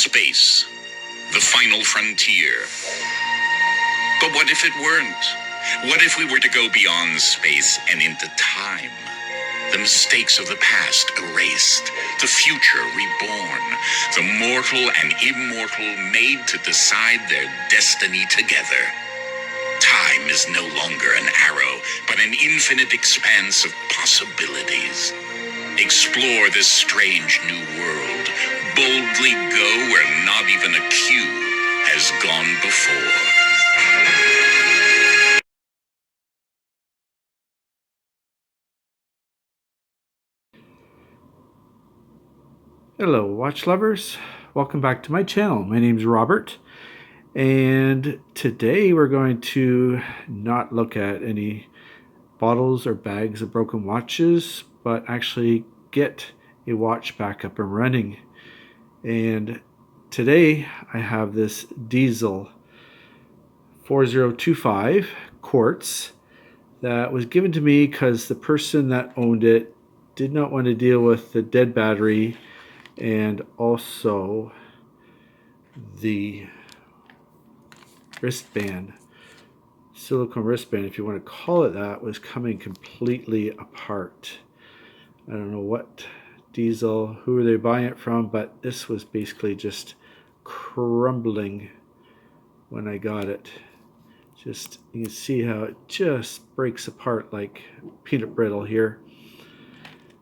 Space, the final frontier. But what if it weren't? What if we were to go beyond space and into time? The mistakes of the past erased, the future reborn, the mortal and immortal made to decide their destiny together. Time is no longer an arrow, but an infinite expanse of possibilities. Explore this strange new world. Boldly go where not even a cue has gone before. Hello watch lovers, welcome back to my channel. My name's Robert, and today we're going to not look at any bottles or bags of broken watches, but actually get a watch back up and running. And today I have this diesel 4025 quartz that was given to me because the person that owned it did not want to deal with the dead battery and also the wristband, silicone wristband, if you want to call it that, was coming completely apart. I don't know what diesel, who are they buying it from, but this was basically just crumbling when I got it. Just, you can see how it just breaks apart like peanut brittle here.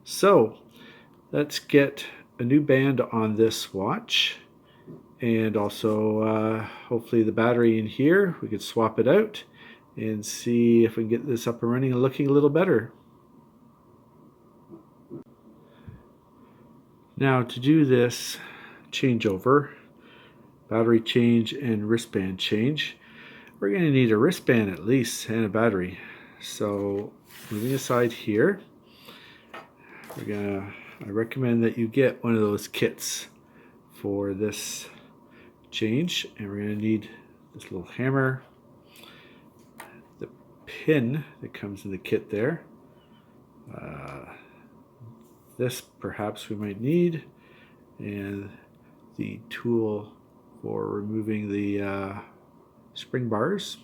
So let's get a new band on this watch, and also hopefully the battery in here, we could swap it out and see if we can get this up and running and looking a little better. Now to do this changeover, battery change and wristband change, we're going to need a wristband at least and a battery. So moving aside here, I recommend that you get one of those kits for this change, and we're going to need this little hammer, the pin that comes in the kit there, this perhaps we might need, and the tool for removing the spring bars.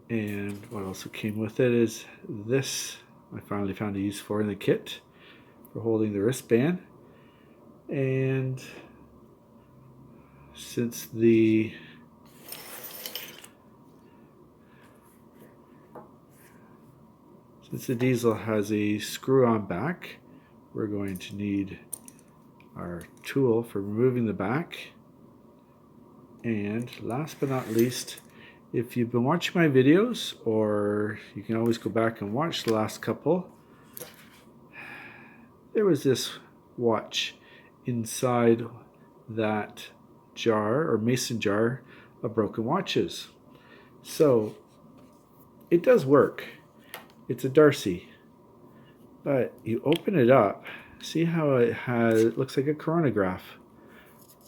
And what also came with it is this, I finally found a use for in the kit for holding the wristband. And since the diesel has a screw-on back, we're going to need our tool for removing the back. And last but not least, if you've been watching my videos, or you can always go back and watch the last couple, there was this watch inside that jar or mason jar of broken watches. So it does work. It's a Darcy, but you open it up, see how it looks like a chronograph.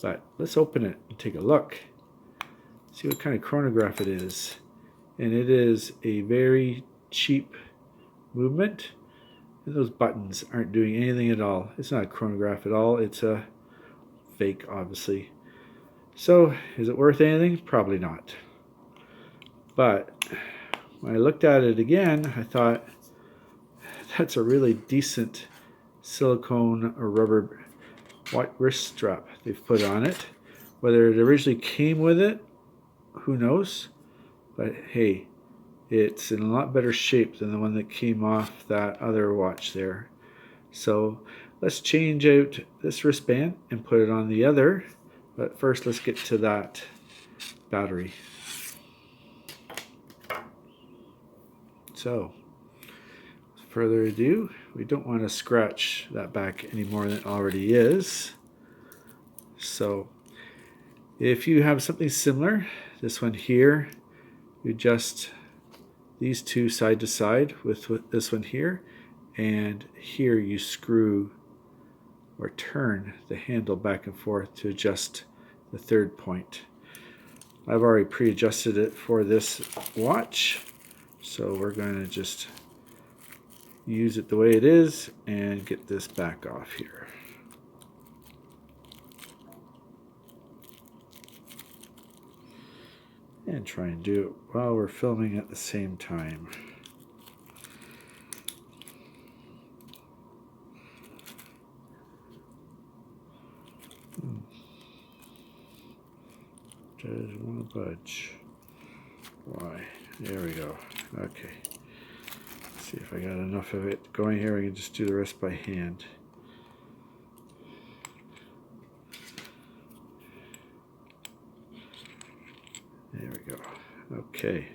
But let's open it and take a look, see what kind of chronograph it is. And it is a very cheap movement, and those buttons aren't doing anything at all. It's not a chronograph at all. It's a fake, obviously. So is it worth anything? Probably not. But when I looked at it again, I thought that's a really decent silicone or rubber wrist strap they've put on it. Whether it originally came with it, who knows? But hey, it's in a lot better shape than the one that came off that other watch there. So let's change out this wristband and put it on the other. But first, let's get to that battery. So, without further ado, we don't want to scratch that back any more than it already is. So, if you have something similar, this one here, you adjust these two side to side with this one here, and here you screw or turn the handle back and forth to adjust the third point. I've already pre-adjusted it for this watch, so we're going to just use it the way it is and get this back off here. and try and do it while we're filming at the same time. Doesn't want to budge. Why? There we go. Okay. Let's see if I got enough of it going here. We can just do the rest by hand. There we go. Okay.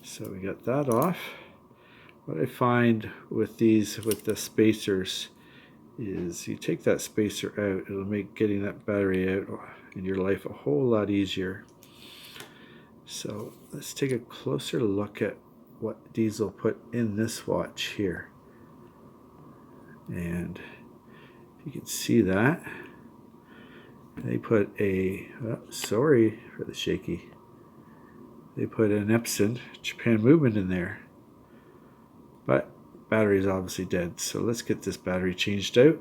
So we got that off. What I find with these, with the spacers, is you take that spacer out, it'll make getting that battery out in your life a whole lot easier. So let's take a closer look at what Diesel put in this watch here. And you can see that they put a, sorry for the shaky, they put an Epson Japan movement in there, but battery is obviously dead. So let's get this battery changed out.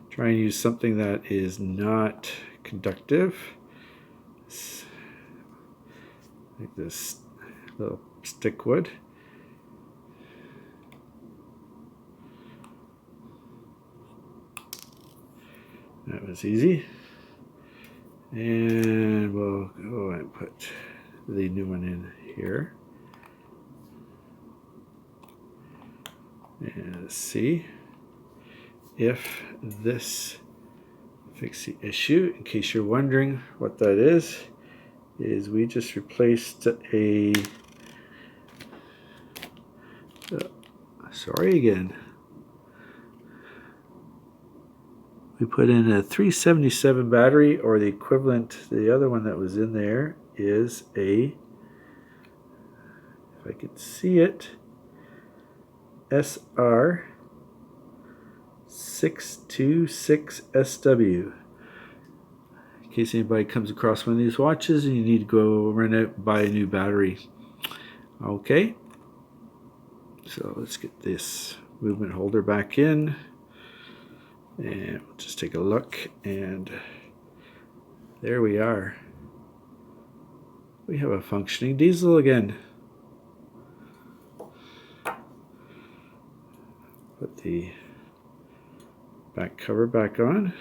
Try and use something that is not conductive, like this little stick wood. That was easy. And we'll go and put the new one in here. And let's see if this fix the issue. In case you're wondering what that is we just replaced a sorry again. We put in a 377 battery, or the equivalent. The other one that was in there is a, if I could see it, SR 626SW. In case anybody comes across one of these watches and you need to go run out and buy a new battery. Okay, so let's get this movement holder back in, and we'll just take a look, and there we are. We have a functioning Diesel again. Put the back cover back on.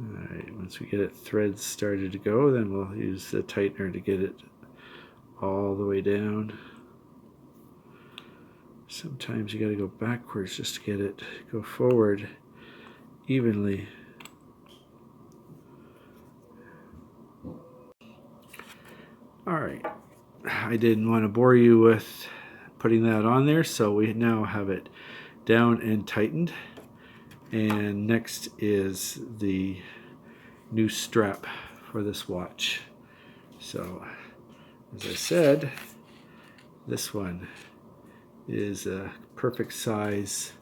Alright, once we get it threads started to go, then we'll use the tightener to get it all the way down. Sometimes you got to go backwards just to get it go forward evenly. Alright, I didn't want to bore you with putting that on there, so we now have it down and tightened. And next is the new strap for this watch. So, as I said, this one is a perfect size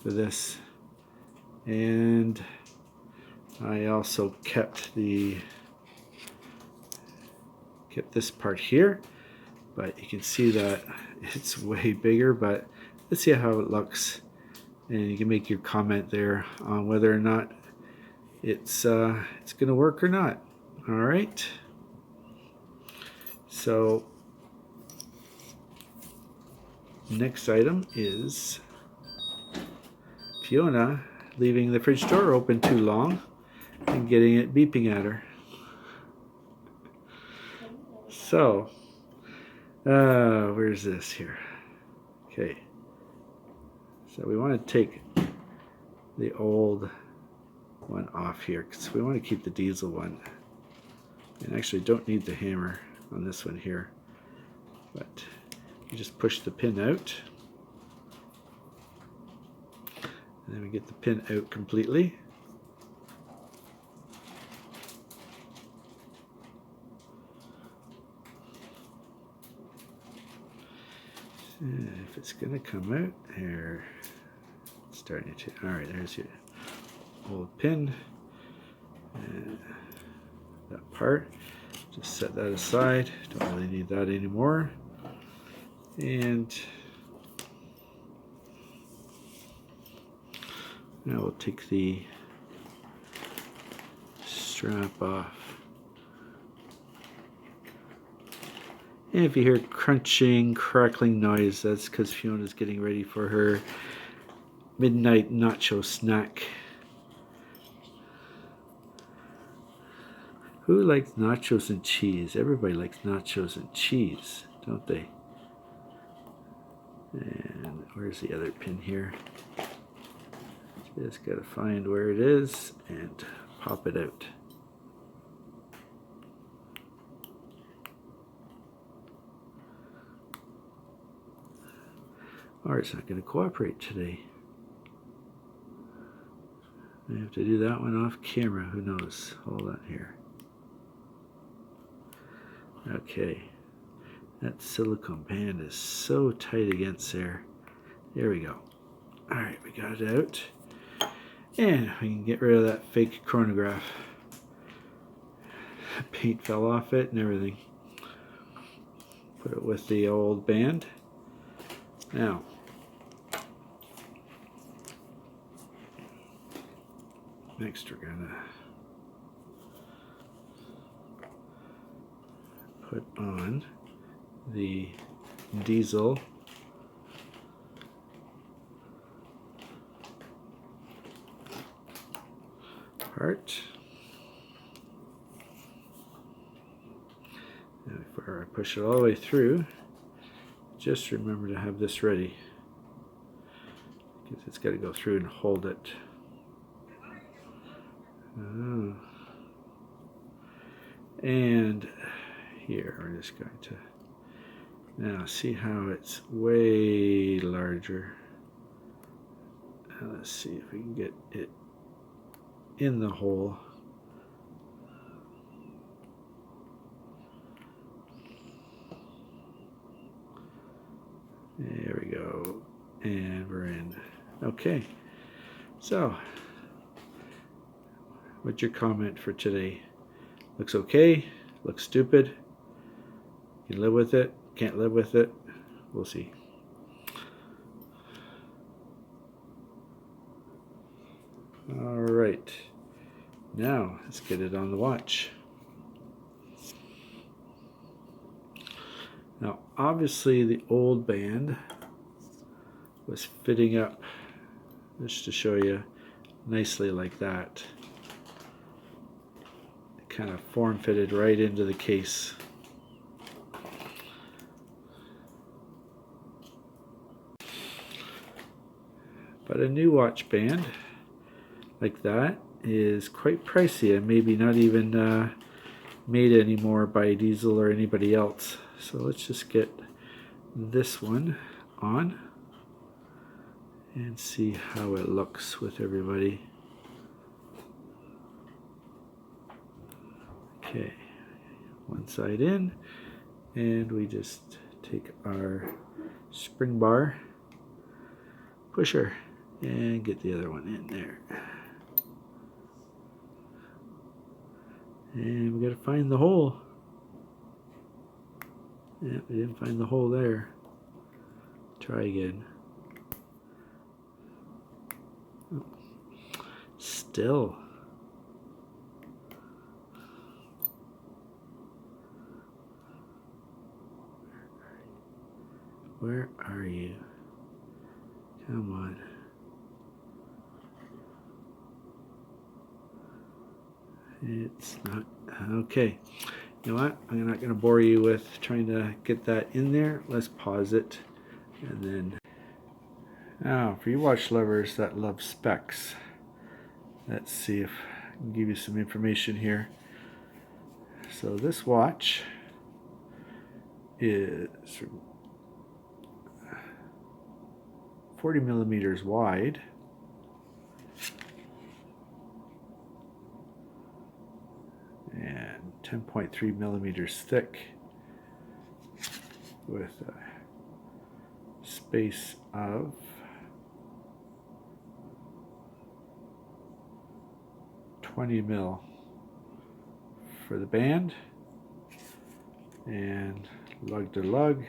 for this. And I also kept this part here, but you can see that it's way bigger. But let's see how it looks, and you can make your comment there on whether or not it's gonna work or not. All right, so next item is Fiona leaving the fridge door open too long and getting it beeping at her. So where's this here? Okay, so we want to take the old one off here because we want to keep the Diesel one, and actually don't need the hammer on this one here, but you just push the pin out, and then we get the pin out completely. If it's going to come out here, it's starting to. All right, there's your old pin. And that part, just set that aside. Don't really need that anymore. And now we'll take the strap off. And if you hear crunching, crackling noise, that's because Fiona's getting ready for her midnight nacho snack. Who likes nachos and cheese? Everybody likes nachos and cheese, don't they? And where's the other pin here? Just gotta find where it is and pop it out. Or it's not going to cooperate today. I have to do that one off camera. Who knows? Hold on here. Okay. That silicone band is so tight against there. There we go. Alright, we got it out. And we can get rid of that fake chronograph. Paint fell off it and everything. Put it with the old band. Now, next we're gonna put on the diesel part. And before I push it all the way through, just remember to have this ready, because it's got to go through and hold it. Oh. And here we're just going to now see how it's way larger. Now let's see if we can get it in the hole. There we go, and we're in. Okay, so what's your comment for today? Looks okay? Looks stupid? You can live with it? Can't live with it? We'll see. All right, now let's get it on the watch. Now, obviously the old band was fitting up, just to show you, nicely like that. It kind of form-fitted right into the case. But a new watch band like that is quite pricey and maybe not even made anymore by Diesel or anybody else. So let's just get this one on and see how it looks with everybody. Okay, one side in, and we just take our spring bar pusher and get the other one in there. And we gotta find the hole. Yeah, we didn't find the hole there. Try again. Oh. Still. Where are you? Come on. It's not. Okay. You know what? I'm not going to bore you with trying to get that in there. Let's pause it. And then, now for you watch lovers that love specs, let's see if I can give you some information here. So this watch is 40 millimeters wide, and 10.3 millimeters thick, with space of 20 mil for the band, and lug to lug.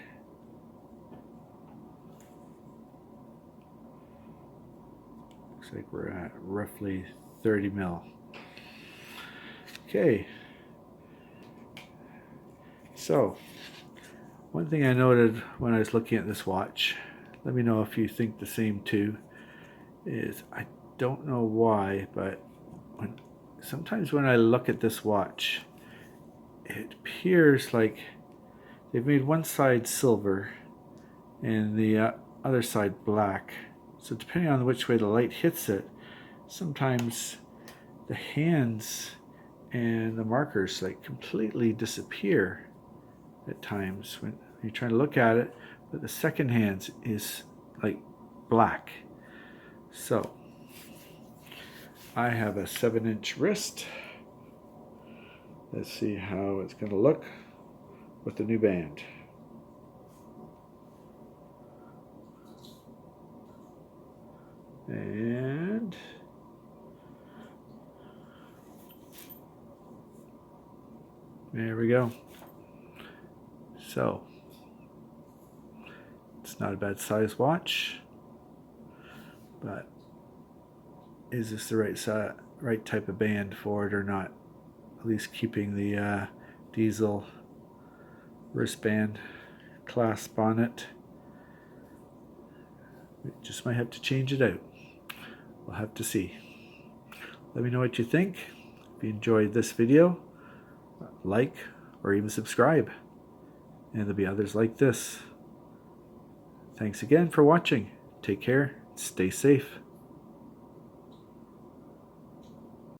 Looks like we're at roughly 30 mil. Okay, so one thing I noted when I was looking at this watch, let me know if you think the same too, is I don't know why, but sometimes when I look at this watch, it appears like they've made one side silver and the other side black. So depending on which way the light hits it, sometimes the hands and the markers like completely disappear at times when you're trying to look at it, but the second hand is like black. So I have a 7-inch wrist. Let's see how it's going to look with the new band. And there we go. So it's not a bad size watch, but is this the right type of band for it or not? At least keeping the diesel wristband clasp on it. We just might have to change it out. We'll have to see. Let me know what you think. If you enjoyed this video, like or even subscribe. And there'll be others like this. Thanks again for watching. Take care. Stay safe.